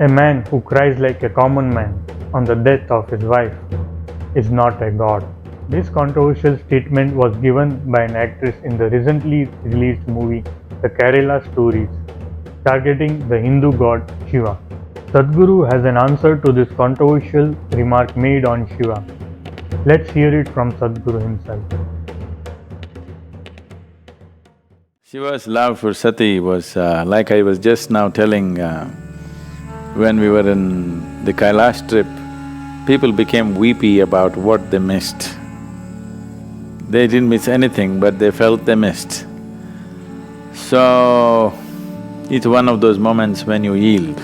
A man who cries like a common man on the death of his wife is not a god. This controversial statement was given by an actress in the recently released movie The Kerala Stories, targeting the Hindu god Shiva. Sadhguru has an answer to this controversial remark made on Shiva. Let's hear it from Sadhguru himself. Shiva's love for Sati was like I was just now telling, when we were in the Kailash trip, people became weepy about what they missed. They didn't miss anything, but they felt they missed. So, it's one of those moments when you yield.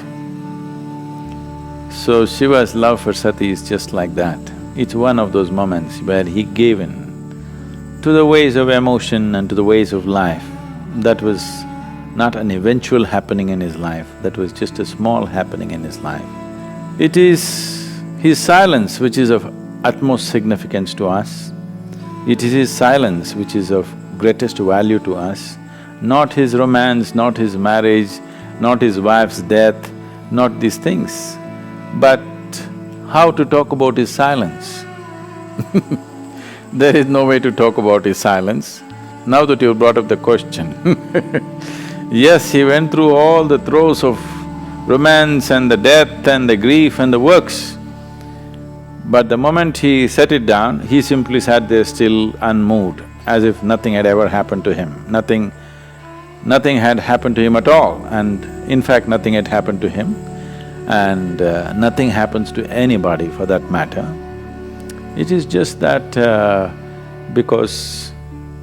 So Shiva's love for Sati is just like that. It's one of those moments where he gave in to the ways of emotion and to the ways of life. That was not an eventual happening in his life, that was just a small happening in his life. It is his silence which is of utmost significance to us. It is his silence which is of greatest value to us, not his romance, not his marriage, not his wife's death, not these things, but how to talk about his silence. There is no way to talk about his silence. Now that you've brought up the question, yes, he went through all the throes of romance and the death and the grief and the works. But the moment he set it down, he simply sat there still unmoved, as if nothing had ever happened to him. Nothing had happened to him at all, and in fact nothing had happened to him, and nothing happens to anybody for that matter. It is just that because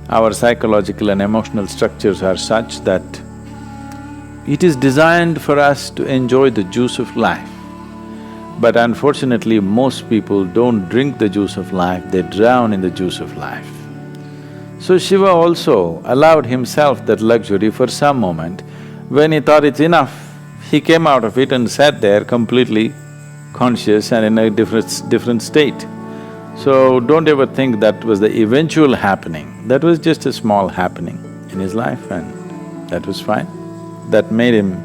our psychological and emotional structures are such that it is designed for us to enjoy the juice of life. But unfortunately, most people don't drink the juice of life, they drown in the juice of life. So Shiva also allowed himself that luxury for some moment. When he thought it's enough, he came out of it and sat there completely conscious and in a different state. So don't ever think that was the eventual happening, that was just a small happening in his life and that was fine. That made him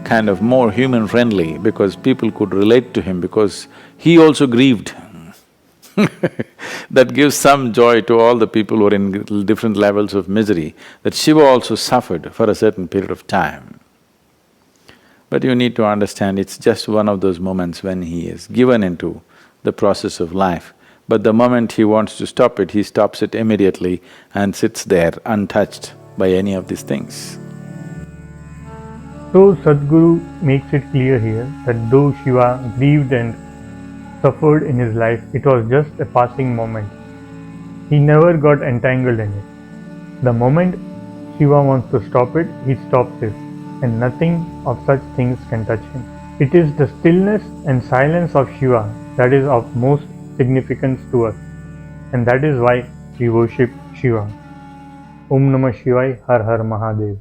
kind of more human-friendly because people could relate to him because he also grieved. That gives some joy to all the people who are in different levels of misery, that Shiva also suffered for a certain period of time. But you need to understand, it's just one of those moments when he is given into the process of life. But the moment he wants to stop it, he stops it immediately and sits there untouched by any of these things. So Sadhguru makes it clear here that though Shiva grieved and suffered in his life, it was just a passing moment. He never got entangled in it. The moment Shiva wants to stop it, he stops it, and nothing of such things can touch him. It is the stillness and silence of Shiva that is of most significance to us, and that is why we worship Shiva. Om Namah Shivaya, Har Har Mahadev.